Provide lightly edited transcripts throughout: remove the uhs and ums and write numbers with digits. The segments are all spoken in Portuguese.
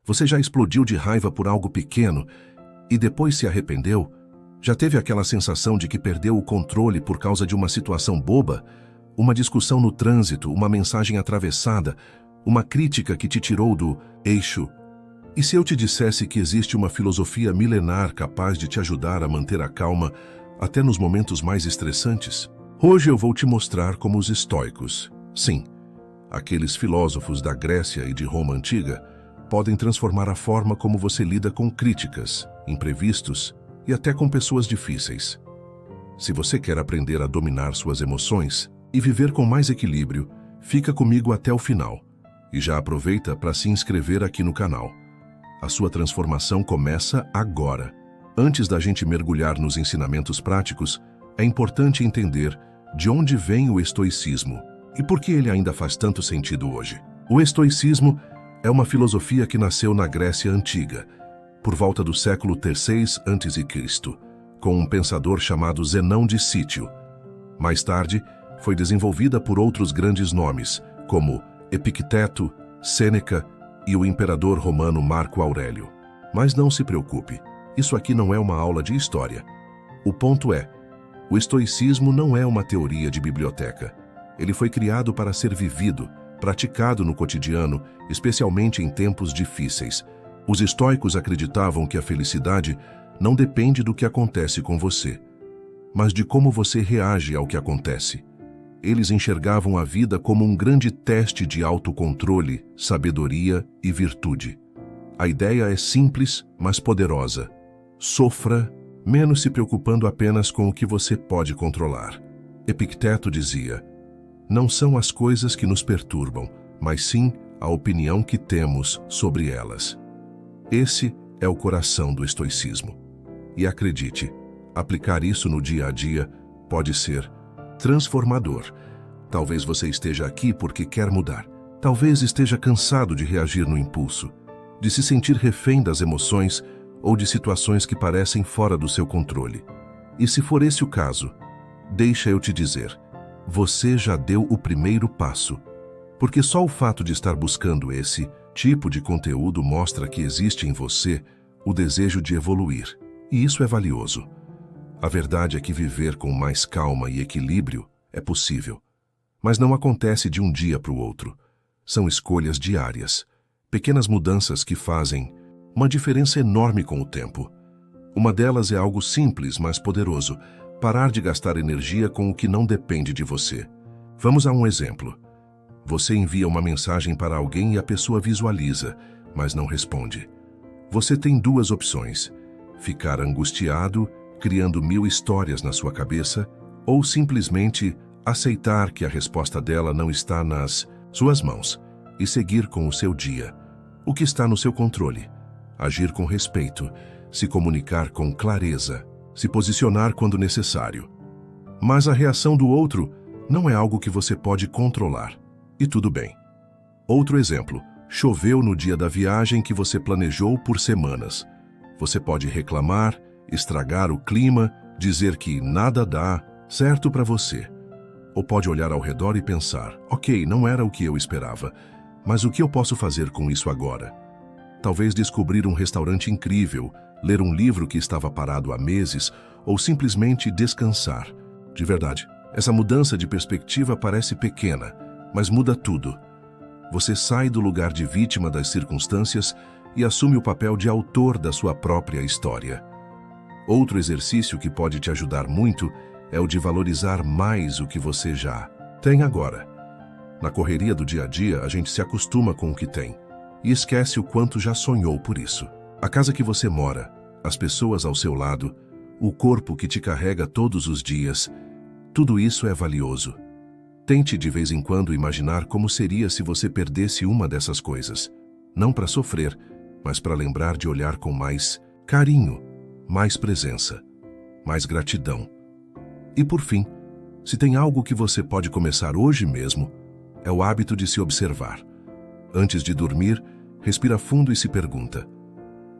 Você já explodiu de raiva por algo pequeno e depois se arrependeu? Já teve aquela sensação de que perdeu o controle por causa de uma situação boba? Uma discussão no trânsito, uma mensagem atravessada, uma crítica que te tirou do eixo? E se eu te dissesse que existe uma filosofia milenar capaz de te ajudar a manter a calma até nos momentos mais estressantes? Hoje eu vou te mostrar como os estoicos, sim, aqueles filósofos da Grécia e de Roma antiga, podem transformar a forma como você lida com críticas, imprevistos e até com pessoas difíceis. Se você quer aprender a dominar suas emoções e viver com mais equilíbrio, fica comigo até o final. E já aproveita para se inscrever aqui no canal. A sua transformação começa agora. Antes da gente mergulhar nos ensinamentos práticos, é importante entender de onde vem o estoicismo e por que ele ainda faz tanto sentido hoje. O estoicismo é uma filosofia que nasceu na Grécia Antiga, por volta do século III a.C., com um pensador chamado Zenão de Cítio. Mais tarde, foi desenvolvida por outros grandes nomes, como Epicteto, Sêneca e o imperador romano Marco Aurélio. Mas não se preocupe, isso aqui não é uma aula de história. O ponto é, o estoicismo não é uma teoria de biblioteca. Ele foi criado para ser vivido, praticado no cotidiano, especialmente em tempos difíceis. Os estoicos acreditavam que a felicidade não depende do que acontece com você, mas de como você reage ao que acontece. Eles enxergavam a vida como um grande teste de autocontrole, sabedoria e virtude. A ideia é simples, mas poderosa. Sofra, menos se preocupando apenas com o que você pode controlar. Epicteto dizia: não são as coisas que nos perturbam, mas sim a opinião que temos sobre elas. Esse é o coração do estoicismo. E acredite, aplicar isso no dia a dia pode ser transformador. Talvez você esteja aqui porque quer mudar. Talvez esteja cansado de reagir no impulso, de se sentir refém das emoções ou de situações que parecem fora do seu controle. E se for esse o caso, deixa eu te dizer, você já deu o primeiro passo, porque só o fato de estar buscando esse tipo de conteúdo mostra que existe em você o desejo de evoluir, e isso é valioso. A verdade é que viver com mais calma e equilíbrio é possível, mas não acontece de um dia para o outro. São escolhas diárias, pequenas mudanças que fazem uma diferença enorme com o tempo. Uma delas é algo simples, mas poderoso: parar de gastar energia com o que não depende de você. Vamos a um exemplo. Você envia uma mensagem para alguém e a pessoa visualiza, mas não responde. Você tem duas opções: ficar angustiado, criando 1000 histórias na sua cabeça, ou simplesmente aceitar que a resposta dela não está nas suas mãos e seguir com o seu dia. O que está no seu controle? Agir com respeito, se comunicar com clareza, se posicionar quando necessário. Mas a reação do outro não é algo que você pode controlar. E tudo bem. Outro exemplo: choveu no dia da viagem que você planejou por semanas. Você pode reclamar, estragar o clima, dizer que nada dá certo para você. Ou pode olhar ao redor e pensar: ok, não era o que eu esperava, mas o que eu posso fazer com isso agora? Talvez descobrir um restaurante incrível, ler um livro que estava parado há meses, ou simplesmente descansar. De verdade, essa mudança de perspectiva parece pequena, mas muda tudo. Você sai do lugar de vítima das circunstâncias e assume o papel de autor da sua própria história. Outro exercício que pode te ajudar muito é o de valorizar mais o que você já tem agora. Na correria do dia a dia, a gente se acostuma com o que tem e esquece o quanto já sonhou por isso. A casa que você mora, as pessoas ao seu lado, o corpo que te carrega todos os dias, tudo isso é valioso. Tente de vez em quando imaginar como seria se você perdesse uma dessas coisas. Não para sofrer, mas para lembrar de olhar com mais carinho, mais presença, mais gratidão. E por fim, se tem algo que você pode começar hoje mesmo, é o hábito de se observar. Antes de dormir, respira fundo e se pergunta: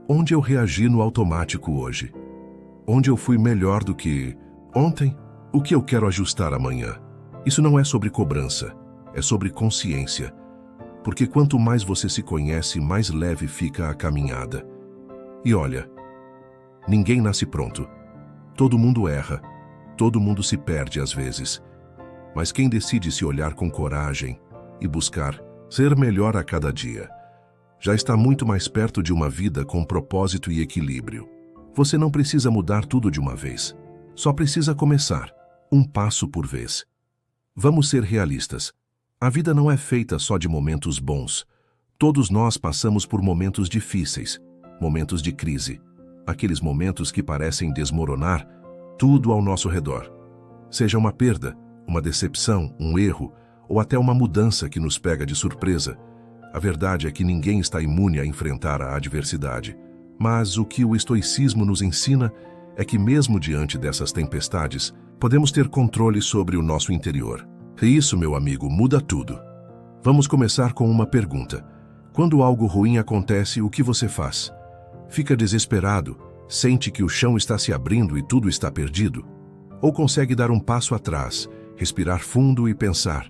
onde eu reagi no automático hoje? Onde eu fui melhor do que ontem? O que eu quero ajustar amanhã? Isso não é sobre cobrança, é sobre consciência. Porque quanto mais você se conhece, mais leve fica a caminhada. E olha, ninguém nasce pronto. Todo mundo erra. Todo mundo se perde às vezes. Mas quem decide se olhar com coragem e buscar ser melhor a cada dia, já está muito mais perto de uma vida com propósito e equilíbrio. Você não precisa mudar tudo de uma vez. Só precisa começar, um passo por vez. Vamos ser realistas. A vida não é feita só de momentos bons. Todos nós passamos por momentos difíceis, momentos de crise. Aqueles momentos que parecem desmoronar tudo ao nosso redor. Seja uma perda, uma decepção, um erro, ou até uma mudança que nos pega de surpresa. A verdade é que ninguém está imune a enfrentar a adversidade. Mas o que o estoicismo nos ensina é que mesmo diante dessas tempestades, podemos ter controle sobre o nosso interior. E isso, meu amigo, muda tudo. Vamos começar com uma pergunta. Quando algo ruim acontece, o que você faz? Fica desesperado? Sente que o chão está se abrindo e tudo está perdido? Ou consegue dar um passo atrás, respirar fundo e pensar: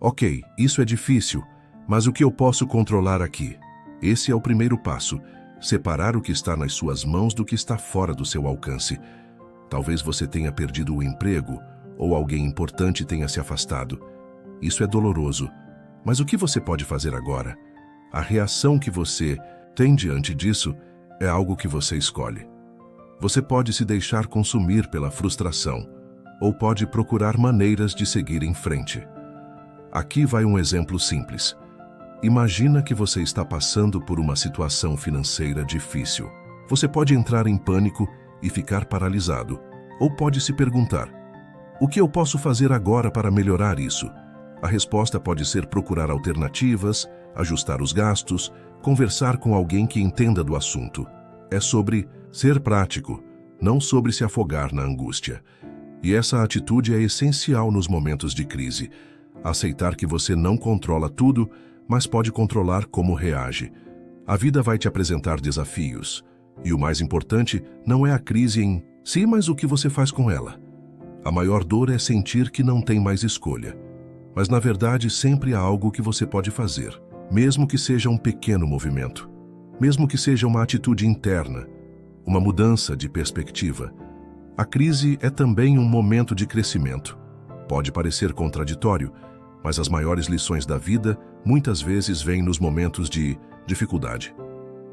ok, isso é difícil, mas o que eu posso controlar aqui? Esse é o primeiro passo, separar o que está nas suas mãos do que está fora do seu alcance. Talvez você tenha perdido o emprego, ou alguém importante tenha se afastado. Isso é doloroso, mas o que você pode fazer agora? A reação que você tem diante disso é algo que você escolhe. Você pode se deixar consumir pela frustração, ou pode procurar maneiras de seguir em frente. Aqui vai um exemplo simples. Imagina que você está passando por uma situação financeira difícil. Você pode entrar em pânico e ficar paralisado, ou pode se perguntar: o que eu posso fazer agora para melhorar isso? A resposta pode ser procurar alternativas, ajustar os gastos, conversar com alguém que entenda do assunto. É sobre ser prático, não sobre se afogar na angústia. E essa atitude é essencial nos momentos de crise. Aceitar que você não controla tudo, mas pode controlar como reage. A vida vai te apresentar desafios. E o mais importante não é a crise em si, mas o que você faz com ela. A maior dor é sentir que não tem mais escolha. Mas na verdade sempre há algo que você pode fazer, mesmo que seja um pequeno movimento. Mesmo que seja uma atitude interna, uma mudança de perspectiva. A crise é também um momento de crescimento. Pode parecer contraditório, mas as maiores lições da vida muitas vezes vêm nos momentos de dificuldade.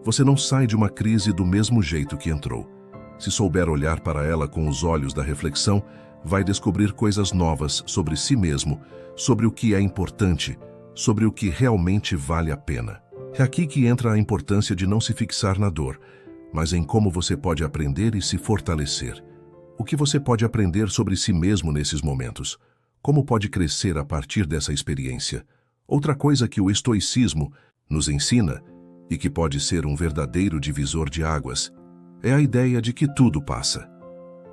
Você não sai de uma crise do mesmo jeito que entrou. Se souber olhar para ela com os olhos da reflexão, vai descobrir coisas novas sobre si mesmo, sobre o que é importante, sobre o que realmente vale a pena. É aqui que entra a importância de não se fixar na dor, mas em como você pode aprender e se fortalecer. O que você pode aprender sobre si mesmo nesses momentos? Como pode crescer a partir dessa experiência? Outra coisa que o estoicismo nos ensina, e que pode ser um verdadeiro divisor de águas, é a ideia de que tudo passa.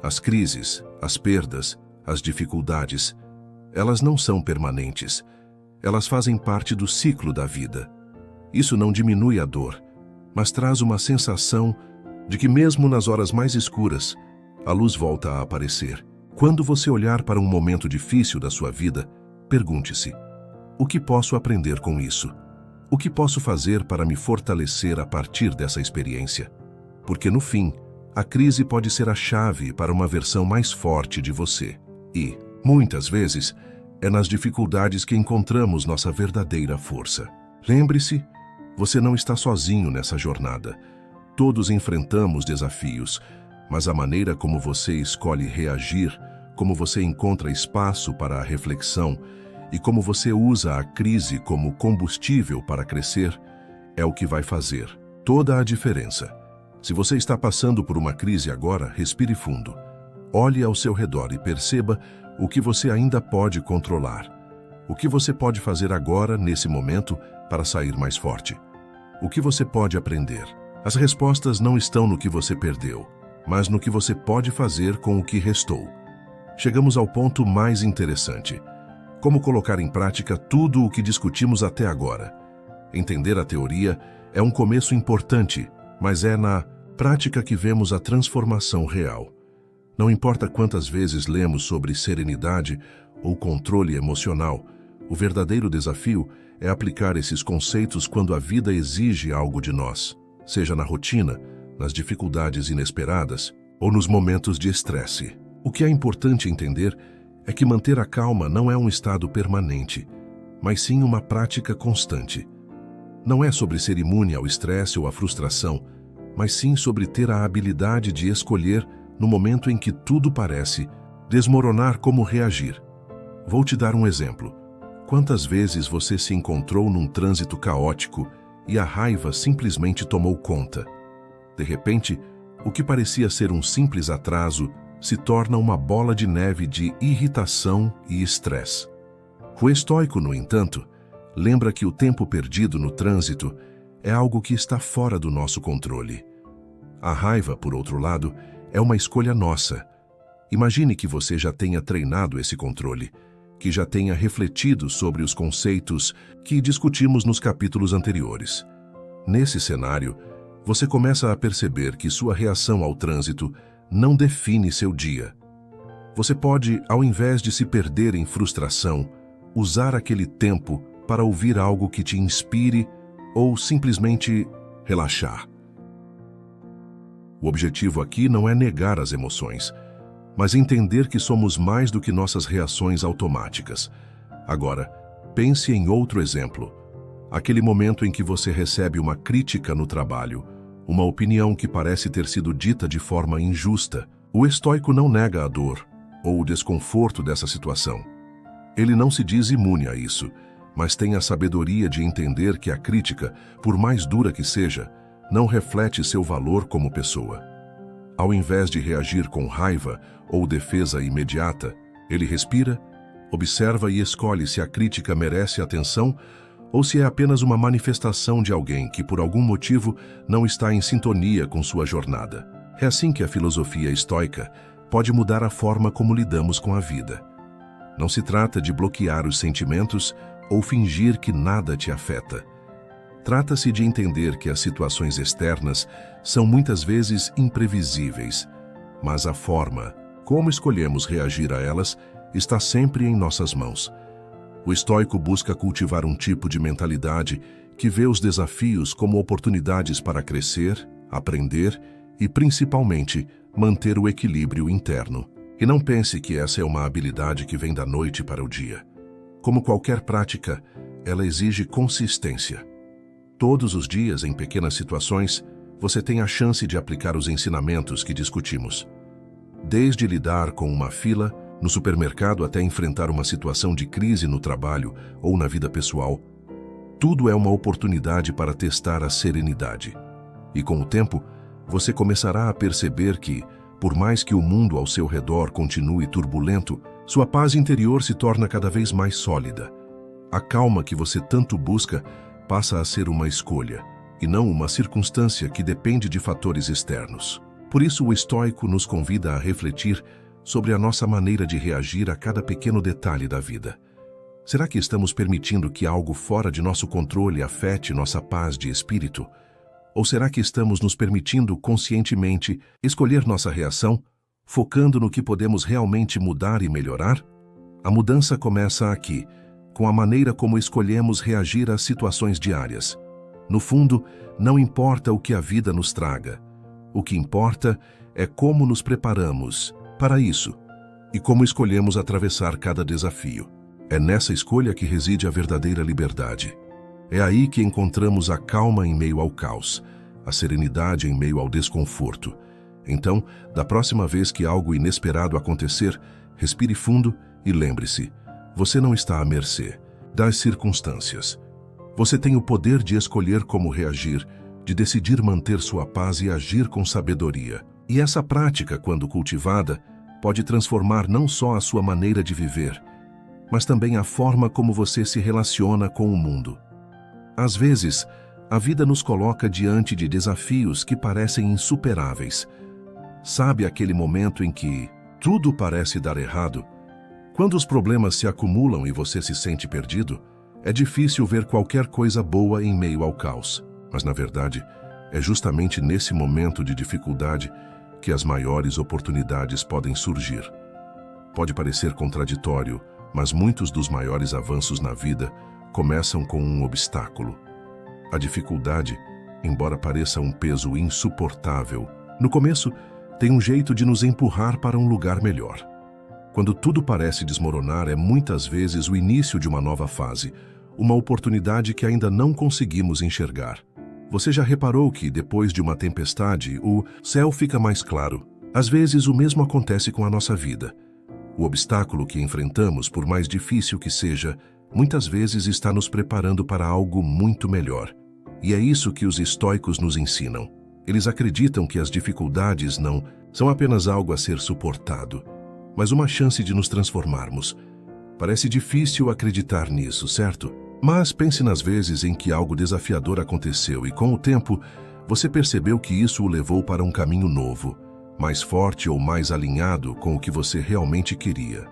As crises, as perdas, as dificuldades, elas não são permanentes. Elas fazem parte do ciclo da vida. Isso não diminui a dor, mas traz uma sensação de que mesmo nas horas mais escuras, a luz volta a aparecer. Quando você olhar para um momento difícil da sua vida, pergunte-se: o que posso aprender com isso? O que posso fazer para me fortalecer a partir dessa experiência? Porque no fim, a crise pode ser a chave para uma versão mais forte de você. E, muitas vezes, é nas dificuldades que encontramos nossa verdadeira força. Lembre-se, você não está sozinho nessa jornada. Todos enfrentamos desafios, mas a maneira como você escolhe reagir, como você encontra espaço para a reflexão e como você usa a crise como combustível para crescer, é o que vai fazer toda a diferença. Se você está passando por uma crise agora, respire fundo. Olhe ao seu redor e perceba o que você ainda pode controlar. O que você pode fazer agora, nesse momento, para sair mais forte? O que você pode aprender? As respostas não estão no que você perdeu, mas no que você pode fazer com o que restou. Chegamos ao ponto mais interessante. Como colocar em prática tudo o que discutimos até agora? Entender a teoria é um começo importante, mas é na prática que vemos a transformação real. Não importa quantas vezes lemos sobre serenidade ou controle emocional, o verdadeiro desafio é aplicar esses conceitos quando a vida exige algo de nós, seja na rotina, nas dificuldades inesperadas ou nos momentos de estresse. O que é importante entender é que manter a calma não é um estado permanente, mas sim uma prática constante. Não é sobre ser imune ao estresse ou à frustração, mas sim sobre ter a habilidade de escolher, no momento em que tudo parece desmoronar, como reagir. Vou te dar um exemplo. Quantas vezes você se encontrou num trânsito caótico e a raiva simplesmente tomou conta? De repente, o que parecia ser um simples atraso se torna uma bola de neve de irritação e estresse. O estoico, no entanto, lembra que o tempo perdido no trânsito é algo que está fora do nosso controle. A raiva, por outro lado, é uma escolha nossa. Imagine que você já tenha treinado esse controle, que já tenha refletido sobre os conceitos que discutimos nos capítulos anteriores. Nesse cenário, você começa a perceber que sua reação ao trânsito não define seu dia. Você pode, ao invés de se perder em frustração, usar aquele tempo para ouvir algo que te inspire ou simplesmente relaxar. O objetivo aqui não é negar as emoções, mas entender que somos mais do que nossas reações automáticas. Agora, pense em outro exemplo. Aquele momento em que você recebe uma crítica no trabalho, uma opinião que parece ter sido dita de forma injusta. O estoico não nega a dor ou o desconforto dessa situação. Ele não se diz imune a isso, mas tem a sabedoria de entender que a crítica, por mais dura que seja, não reflete seu valor como pessoa. Ao invés de reagir com raiva ou defesa imediata, ele respira, observa e escolhe se a crítica merece atenção ou se é apenas uma manifestação de alguém que, por algum motivo, não está em sintonia com sua jornada. É assim que a filosofia estoica pode mudar a forma como lidamos com a vida. Não se trata de bloquear os sentimentos ou fingir que nada te afeta. Trata-se de entender que as situações externas são muitas vezes imprevisíveis, mas a forma como escolhemos reagir a elas está sempre em nossas mãos. O estoico busca cultivar um tipo de mentalidade que vê os desafios como oportunidades para crescer, aprender e, principalmente, manter o equilíbrio interno. E não pense que essa é uma habilidade que vem da noite para o dia. Como qualquer prática, ela exige consistência. Todos os dias, em pequenas situações, você tem a chance de aplicar os ensinamentos que discutimos. Desde lidar com uma fila no supermercado até enfrentar uma situação de crise no trabalho ou na vida pessoal, tudo é uma oportunidade para testar a serenidade. E com o tempo, você começará a perceber que, por mais que o mundo ao seu redor continue turbulento, sua paz interior se torna cada vez mais sólida. A calma que você tanto busca passa a ser uma escolha, e não uma circunstância que depende de fatores externos. Por isso, o estoico nos convida a refletir sobre a nossa maneira de reagir a cada pequeno detalhe da vida. Será que estamos permitindo que algo fora de nosso controle afete nossa paz de espírito? Ou será que estamos nos permitindo conscientemente escolher nossa reação, focando no que podemos realmente mudar e melhorar? A mudança começa aqui, com a maneira como escolhemos reagir às situações diárias. No fundo, não importa o que a vida nos traga. O que importa é como nos preparamos para isso e como escolhemos atravessar cada desafio. É nessa escolha que reside a verdadeira liberdade. É aí que encontramos a calma em meio ao caos, a serenidade em meio ao desconforto. Então, da próxima vez que algo inesperado acontecer, respire fundo e lembre-se, você não está à mercê das circunstâncias. Você tem o poder de escolher como reagir, de decidir manter sua paz e agir com sabedoria. E essa prática, quando cultivada, pode transformar não só a sua maneira de viver, mas também a forma como você se relaciona com o mundo. Às vezes, a vida nos coloca diante de desafios que parecem insuperáveis. Sabe aquele momento em que tudo parece dar errado? Quando os problemas se acumulam e você se sente perdido, é difícil ver qualquer coisa boa em meio ao caos. Mas, na verdade, é justamente nesse momento de dificuldade que as maiores oportunidades podem surgir. Pode parecer contraditório, mas muitos dos maiores avanços na vida começam com um obstáculo. A dificuldade, embora pareça um peso insuportável, no começo tem um jeito de nos empurrar para um lugar melhor. Quando tudo parece desmoronar, é muitas vezes o início de uma nova fase, uma oportunidade que ainda não conseguimos enxergar. Você já reparou que, depois de uma tempestade, o céu fica mais claro? Às vezes, o mesmo acontece com a nossa vida. O obstáculo que enfrentamos, por mais difícil que seja, muitas vezes está nos preparando para algo muito melhor. E é isso que os estoicos nos ensinam. Eles acreditam que as dificuldades não são apenas algo a ser suportado, mas uma chance de nos transformarmos. Parece difícil acreditar nisso, certo? Mas pense nas vezes em que algo desafiador aconteceu e, com o tempo, você percebeu que isso o levou para um caminho novo, mais forte ou mais alinhado com o que você realmente queria.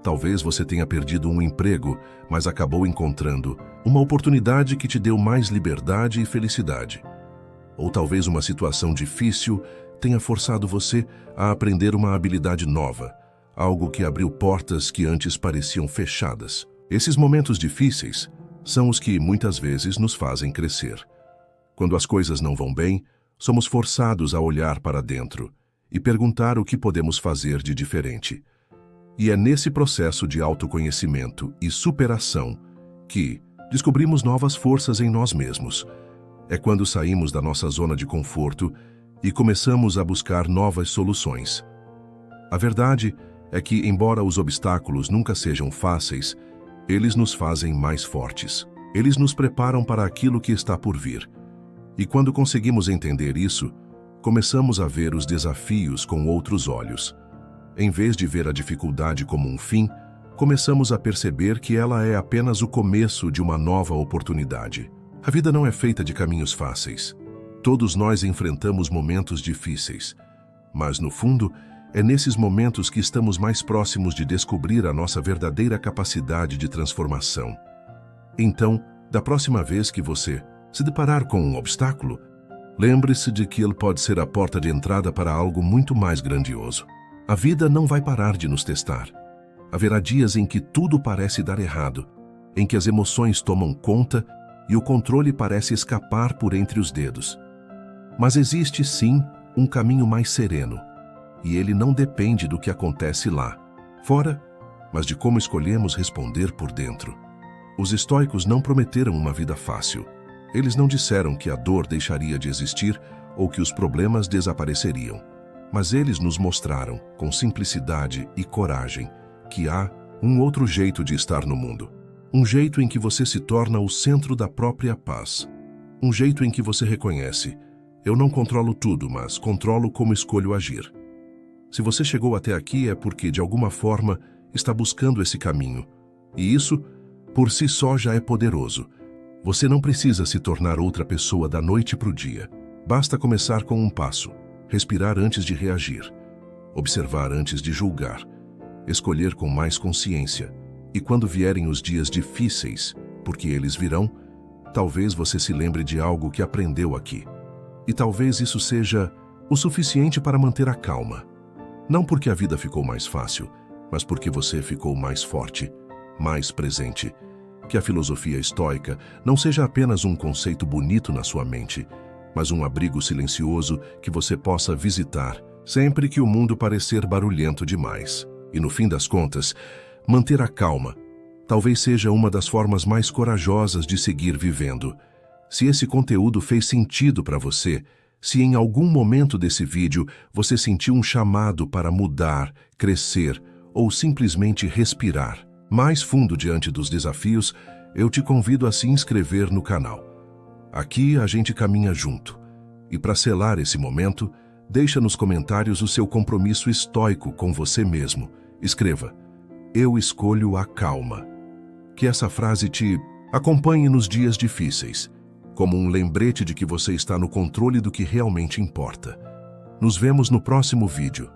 Talvez você tenha perdido um emprego, mas acabou encontrando uma oportunidade que te deu mais liberdade e felicidade. Ou talvez uma situação difícil tenha forçado você a aprender uma habilidade nova, algo que abriu portas que antes pareciam fechadas. Esses momentos difíceis são os que muitas vezes nos fazem crescer. Quando as coisas não vão bem, somos forçados a olhar para dentro e perguntar o que podemos fazer de diferente. E é nesse processo de autoconhecimento e superação que descobrimos novas forças em nós mesmos. É quando saímos da nossa zona de conforto e começamos a buscar novas soluções. A verdade é que, embora os obstáculos nunca sejam fáceis, eles nos fazem mais fortes. Eles nos preparam para aquilo que está por vir. E quando conseguimos entender isso, começamos a ver os desafios com outros olhos. Em vez de ver a dificuldade como um fim, começamos a perceber que ela é apenas o começo de uma nova oportunidade. A vida não é feita de caminhos fáceis. Todos nós enfrentamos momentos difíceis, mas no fundo, é nesses momentos que estamos mais próximos de descobrir a nossa verdadeira capacidade de transformação. Então, da próxima vez que você se deparar com um obstáculo, lembre-se de que ele pode ser a porta de entrada para algo muito mais grandioso. A vida não vai parar de nos testar. Haverá dias em que tudo parece dar errado, em que as emoções tomam conta e o controle parece escapar por entre os dedos. Mas existe, sim, um caminho mais sereno, e ele não depende do que acontece lá, fora, mas de como escolhemos responder por dentro. Os estoicos não prometeram uma vida fácil. Eles não disseram que a dor deixaria de existir ou que os problemas desapareceriam. Mas eles nos mostraram, com simplicidade e coragem, que há um outro jeito de estar no mundo. Um jeito em que você se torna o centro da própria paz. Um jeito em que você reconhece: eu não controlo tudo, mas controlo como escolho agir. Se você chegou até aqui é porque, de alguma forma, está buscando esse caminho. E isso, por si só, já é poderoso. Você não precisa se tornar outra pessoa da noite para o dia. Basta começar com um passo. Respirar antes de reagir. Observar antes de julgar. Escolher com mais consciência. E quando vierem os dias difíceis, porque eles virão, talvez você se lembre de algo que aprendeu aqui. E talvez isso seja o suficiente para manter a calma. Não porque a vida ficou mais fácil, mas porque você ficou mais forte, mais presente. Que a filosofia estoica não seja apenas um conceito bonito na sua mente, mas um abrigo silencioso que você possa visitar sempre que o mundo parecer barulhento demais. E no fim das contas, manter a calma talvez seja uma das formas mais corajosas de seguir vivendo. Se esse conteúdo fez sentido para você, se em algum momento desse vídeo você sentiu um chamado para mudar, crescer ou simplesmente respirar mais fundo diante dos desafios, eu te convido a se inscrever no canal. Aqui a gente caminha junto. E para selar esse momento, deixa nos comentários o seu compromisso estoico com você mesmo. Escreva: eu escolho a calma. Que essa frase te acompanhe nos dias difíceis, como um lembrete de que você está no controle do que realmente importa. Nos vemos no próximo vídeo.